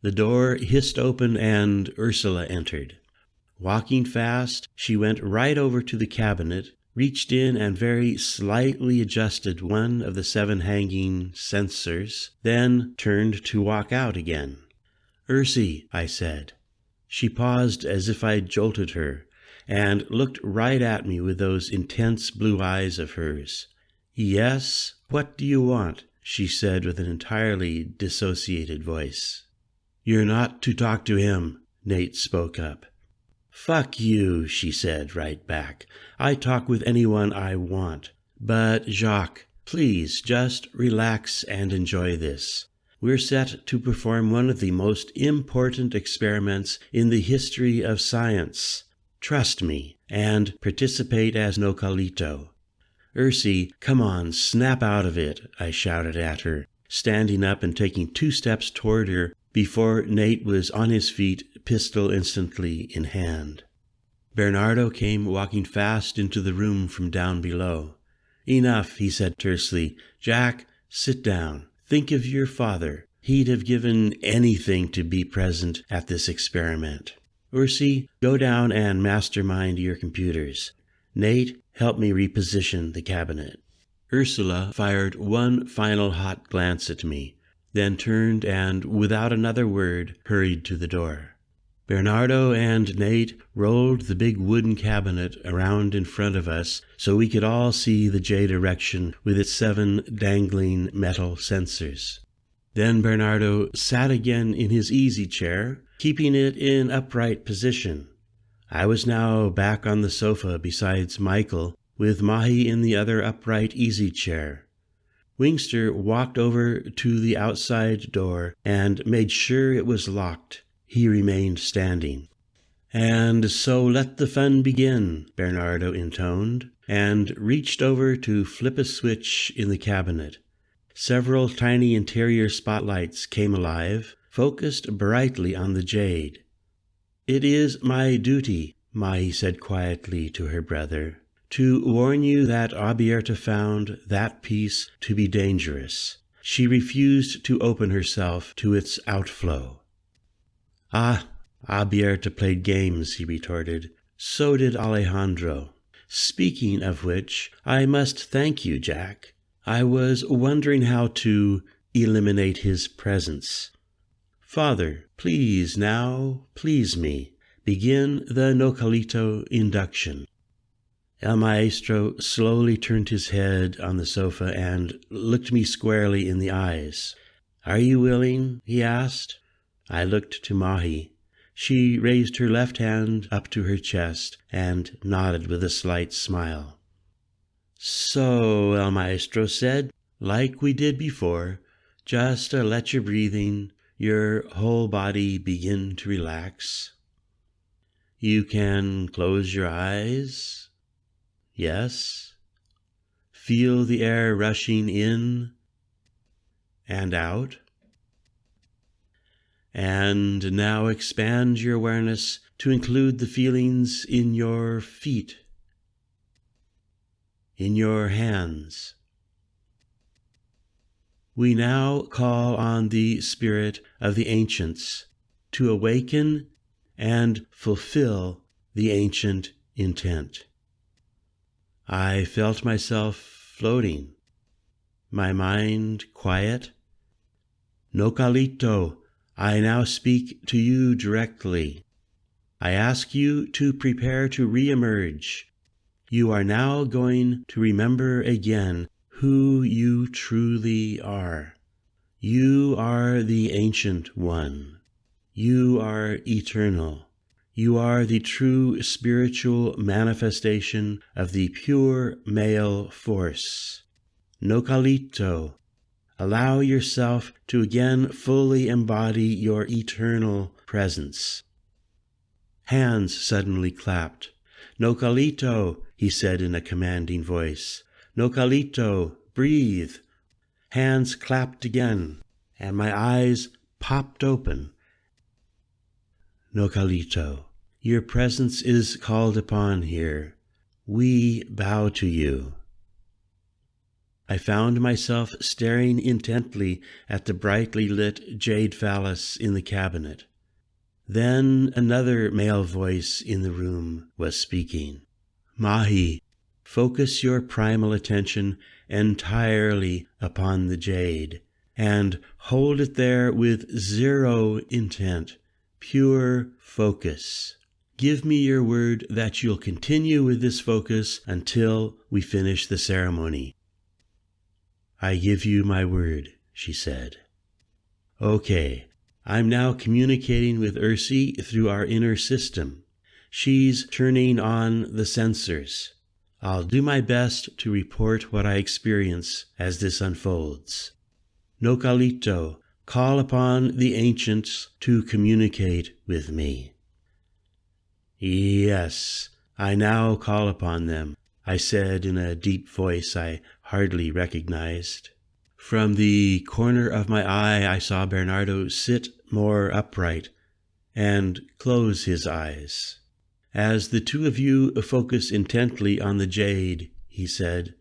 The door hissed open and Ursula entered. Walking fast, she went right over to the cabinet, reached in and very slightly adjusted one of the 7 hanging censers, then turned to walk out again. "Ursie," I said. She paused as if I'd jolted her, and looked right at me with those intense blue eyes of hers. "Yes, what do you want?" she said with an entirely dissociated voice. "You're not to talk to him," Nate spoke up. "Fuck you," she said right back. "I talk with anyone I want. But Jacques, please just relax and enjoy this. We're set to perform one of the most important experiments in the history of science. Trust me, and participate as Nocalito." "Ursie, come on, snap out of it," I shouted at her, standing up and taking 2 steps toward her before Nate was on his feet, pistol instantly in hand. Bernardo came walking fast into the room from down below. "Enough," he said tersely. "Jack, sit down. Think of your father. He'd have given anything to be present at this experiment. Ursie, go down and mastermind your computers. Nate, help me reposition the cabinet." Ursula fired one final hot glance at me, then turned and, without another word, hurried to the door. Bernardo and Nate rolled the big wooden cabinet around in front of us so we could all see the jade erection with its 7 dangling metal sensors. Then Bernardo sat again in his easy chair, keeping it in upright position. I was now back on the sofa besides Michael, with Mahi in the other upright easy chair. Wingster walked over to the outside door and made sure it was locked. He remained standing. "And so let the fun begin," Bernardo intoned, and reached over to flip a switch in the cabinet. Several tiny interior spotlights came alive, focused brightly on the jade. "It is my duty," Mahi said quietly to her brother, "to warn you that Abierta found that piece to be dangerous. She refused to open herself to its outflow." "Ah, Abierta played games," he retorted. "So did Alejandro. Speaking of which, I must thank you, Jack. I was wondering how to eliminate his presence. Father, please now, please me, begin the Nocalito induction." El Maestro slowly turned his head on the sofa and looked me squarely in the eyes. "Are you willing?" he asked. I looked to Mahi. She raised her left hand up to her chest and nodded with a slight smile. "So," El Maestro said, "like we did before, just let your breathing, your whole body begin to relax. You can close your eyes. Yes. Feel the air rushing in and out. And now expand your awareness to include the feelings in your feet, in your hands. We now call on the spirit of the ancients to awaken and fulfill the ancient intent." I felt myself floating, my mind quiet. "Nocalito, I now speak to you directly. I ask you to prepare to re-emerge. You are now going to remember again who you truly are. You are the Ancient One. You are eternal. You are the true spiritual manifestation of the pure male force. Nocalito, allow yourself to again fully embody your eternal presence." Hands suddenly clapped. "Nocalito," he said in a commanding voice. "Nocalito, breathe." Hands clapped again, and my eyes popped open. "Nocalito, your presence is called upon here. We bow to you." I found myself staring intently at the brightly lit jade phallus in the cabinet. Then another male voice in the room was speaking. Mahi, focus your primal attention entirely upon the jade, and hold it there with zero intent, pure focus. Give me your word that you'll continue with this focus until we finish the ceremony. I give you my word, she said. Okay, I'm now communicating with Ursi through our inner system. She's turning on the sensors. I'll do my best to report what I experience as this unfolds. Nocalito, call upon the ancients to communicate with me. Yes, I now call upon them, I said in a deep voice I hardly recognized. From the corner of my eye I saw Bernardo sit more upright and close his eyes. As the two of you focus intently on the jade, he said,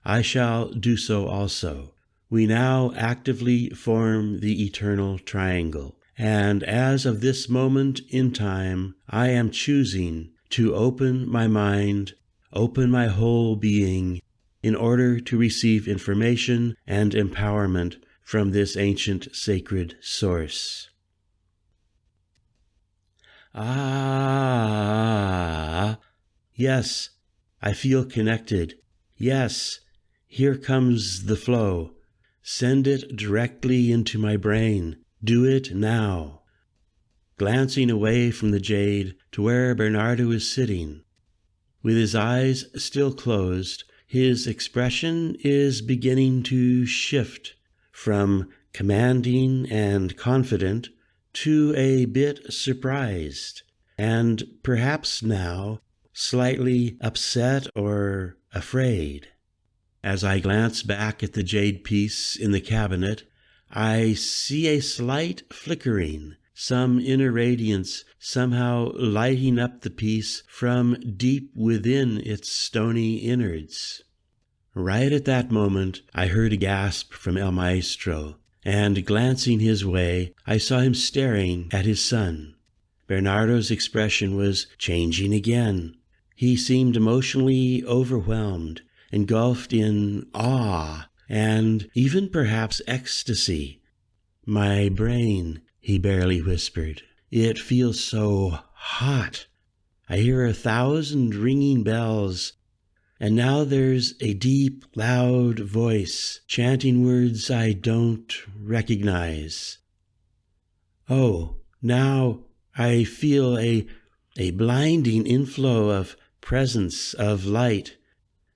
I shall do so also. We now actively form the eternal triangle, and as of this moment in time, I am choosing to open my mind, open my whole being, in order to receive information and empowerment from this ancient sacred source. Ah, yes, I feel connected. Yes, here comes the flow. Send it directly into my brain. Do it now. Glancing away from the jade to where Bernardo is sitting, with his eyes still closed, his expression is beginning to shift from commanding and confident to a bit surprised, and perhaps now slightly upset or afraid. As I glance back at the jade piece in the cabinet, I see a slight flickering, some inner radiance somehow lighting up the piece from deep within its stony innards. Right at that moment, I heard a gasp from El Maestro, and glancing his way, I saw him staring at his son. Bernardo's expression was changing again. He seemed emotionally overwhelmed, engulfed in awe, and even perhaps ecstasy. My brain, he barely whispered. It feels so hot. I hear 1,000 ringing bells, and now there's a deep, loud voice chanting words I don't recognize. Oh, now I feel a blinding inflow of presence, of light.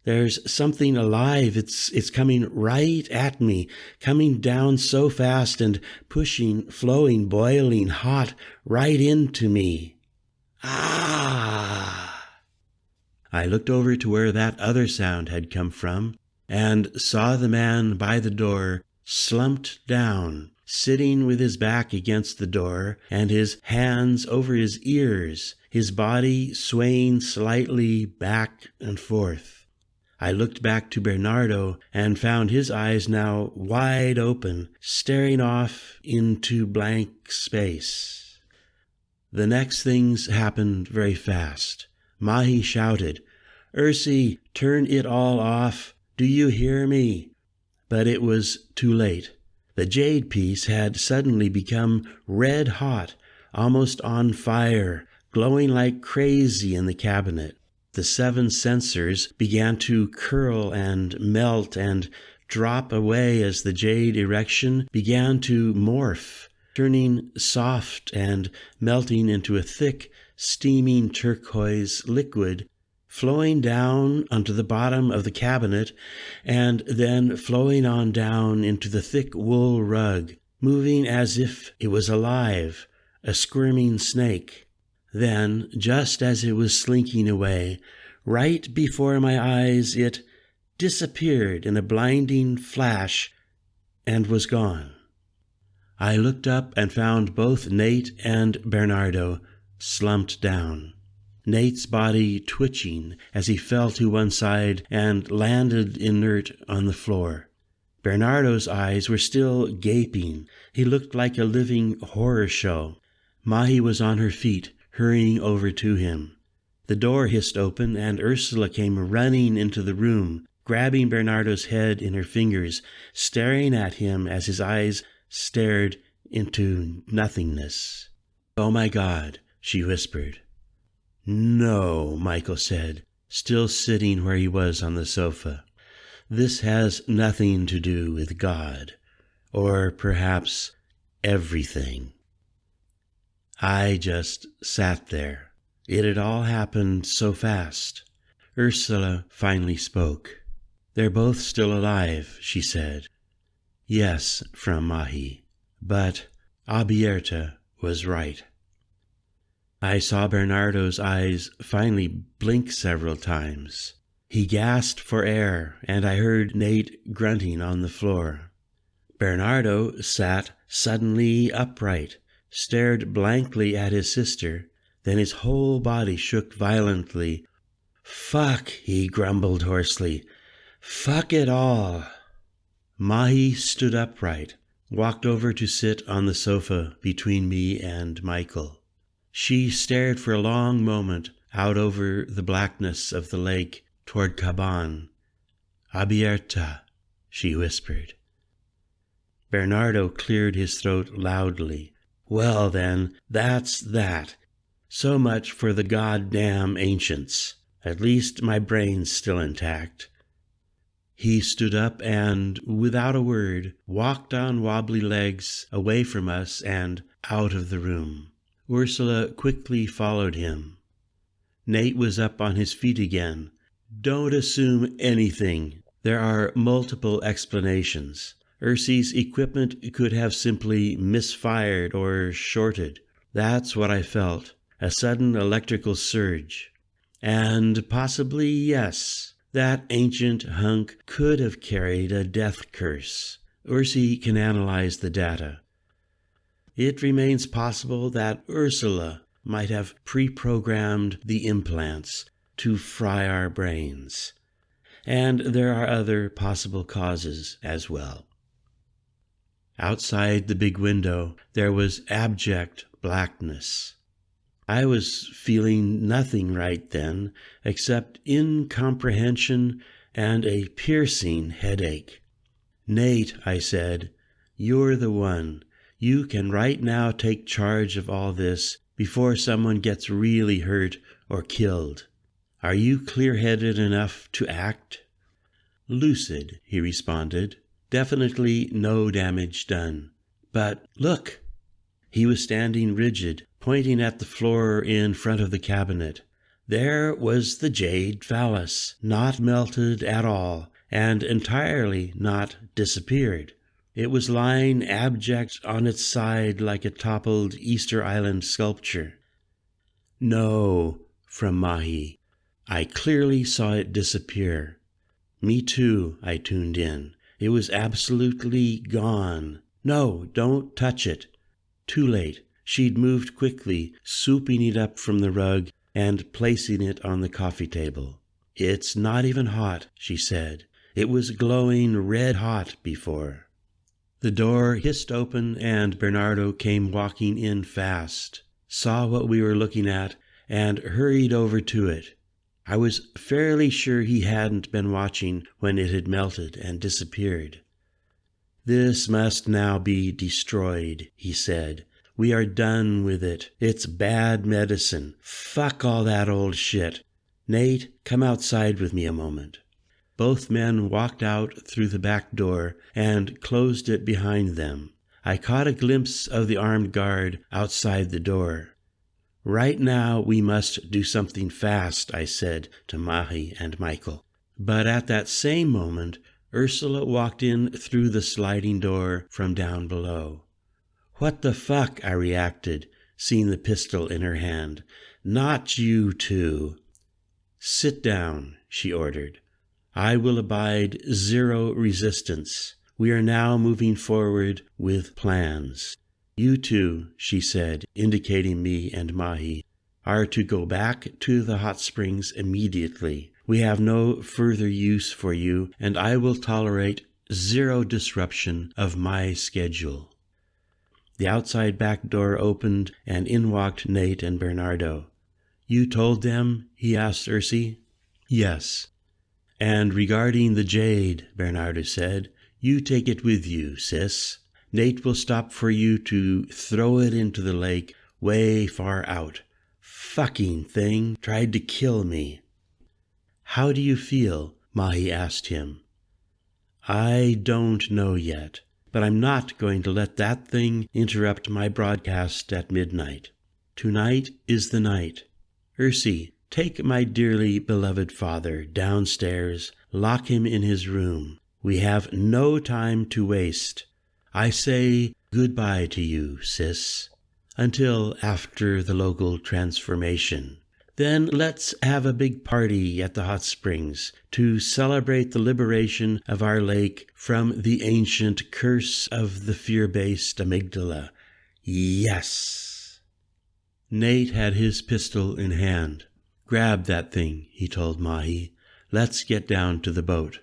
There's something alive. It's coming right at me, coming down so fast and pushing, flowing, boiling, hot, right into me. Ah! I looked over to where that other sound had come from and saw the man by the door slumped down, sitting with his back against the door and his hands over his ears, his body swaying slightly back and forth. I looked back to Bernardo and found his eyes now wide open, staring off into blank space. The next things happened very fast. Mahi shouted, "Ursi, turn it all off. Do you hear me?" But it was too late. The jade piece had suddenly become red hot, almost on fire, glowing like crazy in the cabinet. The 7 sensors began to curl and melt and drop away as the jade erection began to morph, turning soft and melting into a thick, steaming turquoise liquid, flowing down onto the bottom of the cabinet and then flowing on down into the thick wool rug, moving as if it was alive, a squirming snake. Then, just as it was slinking away, right before my eyes, it disappeared in a blinding flash and was gone. I looked up and found both Nate and Bernardo slumped down. Nate's body twitching as he fell to one side and landed inert on the floor. Bernardo's eyes were still gaping. He looked like a living horror show. Mahi was on her feet, hurrying over to him. The door hissed open, and Ursula came running into the room, grabbing Bernardo's head in her fingers, staring at him as his eyes stared into nothingness. "Oh my God," she whispered. "No," Michael said, still sitting where he was on the sofa. "This has nothing to do with God, or perhaps everything." I just sat there. It had all happened so fast. Ursula finally spoke. "They're both still alive," she said. "Yes," from Mahi, "but Abierta was right." I saw Bernardo's eyes finally blink several times. He gasped for air, and I heard Nate grunting on the floor. Bernardo sat suddenly upright, stared blankly at his sister, then his whole body shook violently. "Fuck," he grumbled hoarsely. "Fuck it all." Mahi stood upright, walked over to sit on the sofa between me and Michael. She stared for a long moment out over the blackness of the lake toward Caban. "Abierta," she whispered. Bernardo cleared his throat loudly. "Well then, that's that. So much for the goddamn ancients. At least my brain's still intact." He stood up and, without a word, walked on wobbly legs away from us and out of the room. Ursula quickly followed him. Nate was up on his feet again. "Don't assume anything. There are multiple explanations. Ursi's equipment could have simply misfired or shorted. That's what I felt. A sudden electrical surge. And possibly, yes, that ancient hunk could have carried a death curse. Ursi can analyze the data. It remains possible that Ursula might have pre-programmed the implants to fry our brains. And there are other possible causes as well." Outside the big window, there was abject blackness. I was feeling nothing right then except incomprehension and a piercing headache. "Nate," I said, "you're the one. You can right now take charge of all this before someone gets really hurt or killed. Are you clear-headed enough to act?" "Lucid," he responded. "Definitely no damage done. But look!" He was standing rigid, pointing at the floor in front of the cabinet. There was the jade phallus, not melted at all, and entirely not disappeared. It was lying abject on its side like a toppled Easter Island sculpture. "No," from Mahi. "I clearly saw it disappear." "Me too," I tuned in. "It was absolutely gone. No, don't touch it." Too late. She'd moved quickly, swooping it up from the rug and placing it on the coffee table. "It's not even hot," she said. "It was glowing red hot before." The door hissed open, and Bernardo came walking in fast, saw what we were looking at, and hurried over to it. I was fairly sure he hadn't been watching when it had melted and disappeared. "This must now be destroyed," he said. "We are done with it. It's bad medicine. Fuck all that old shit. Nate, come outside with me a moment." Both men walked out through the back door and closed it behind them. I caught a glimpse of the armed guard outside the door. "Right now we must do something fast," I said to Mahi and Michael. But at that same moment, Ursula walked in through the sliding door from down below. "What the fuck?" I reacted, seeing the pistol in her hand. "Not you two." "Sit down," she ordered. "I will abide zero resistance. We are now moving forward with plans. You two," she said, indicating me and Mahi, are to go back to the hot springs immediately. We have no further use for you, and I will tolerate zero disruption of my schedule. The outside back door opened, and in walked Nate and Bernardo. You told them? He asked Ursi. Yes. And regarding the jade, Bernardo said, you take it with you, sis. Nate will stop for you to throw it into the lake way far out. Fucking thing tried to kill me. How do you feel? Mahi asked him. I don't know yet, but I'm not going to let that thing interrupt my broadcast at midnight. Tonight is the night. Ursi, take my dearly beloved father downstairs, lock him in his room. We have no time to waste. I say goodbye to you, sis, until after the local transformation. Then let's have a big party at the hot springs to celebrate the liberation of our lake from the ancient curse of the fear-based amygdala. Yes! Nate had his pistol in hand. Grab that thing, he told Mahi. Let's get down to the boat.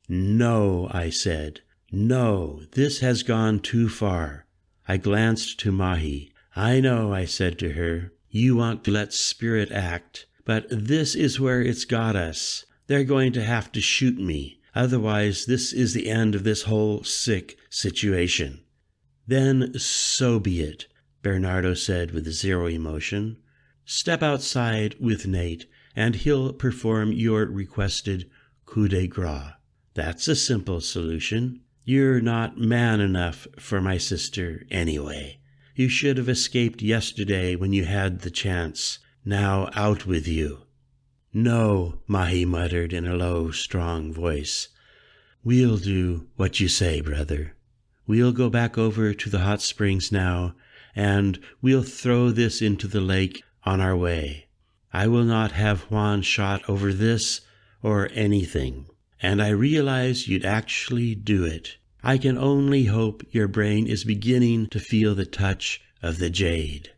No, I said. No, this has gone too far. I glanced to Mahi. I know, I said to her. You want to let spirit act, but this is where it's got us. They're going to have to shoot me. Otherwise, this is the end of this whole sick situation. Then so be it, Bernardo said with zero emotion. Step outside with Nate, and he'll perform your requested coup de grace. That's a simple solution. You're not man enough for my sister anyway. You should have escaped yesterday when you had the chance. Now out with you. No, Mahi muttered in a low, strong voice. We'll do what you say, brother. We'll go back over to the hot springs now, and we'll throw this into the lake on our way. I will not have Juan shot over this or anything, and I realize you'd actually do it. I can only hope your brain is beginning to feel the touch of the jade.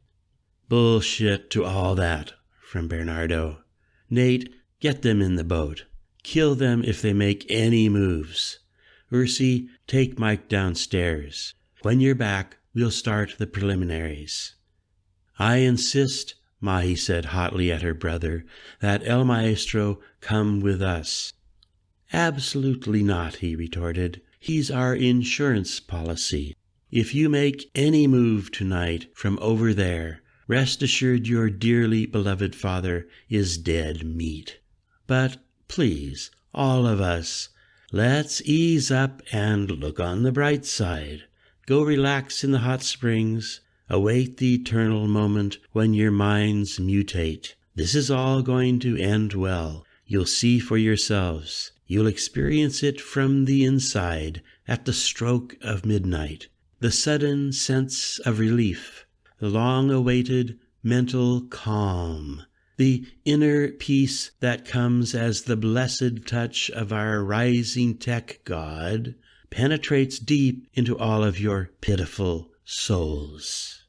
Bullshit to all that, from Bernardo. Nate, get them in the boat. Kill them if they make any moves. Ursi, take Mike downstairs. When you're back, we'll start the preliminaries. I insist, Mahi said hotly at her brother, that El Maestro come with us. Absolutely not, he retorted. He's our insurance policy. If you make any move tonight from over there, rest assured your dearly beloved father is dead meat. But please, all of us, let's ease up and look on the bright side. Go relax in the hot springs. Await the eternal moment when your minds mutate. This is all going to end well. You'll see for yourselves. You'll experience it from the inside at the stroke of midnight. The sudden sense of relief, the long-awaited mental calm, the inner peace that comes as the blessed touch of our rising tech god penetrates deep into all of your pitiful souls.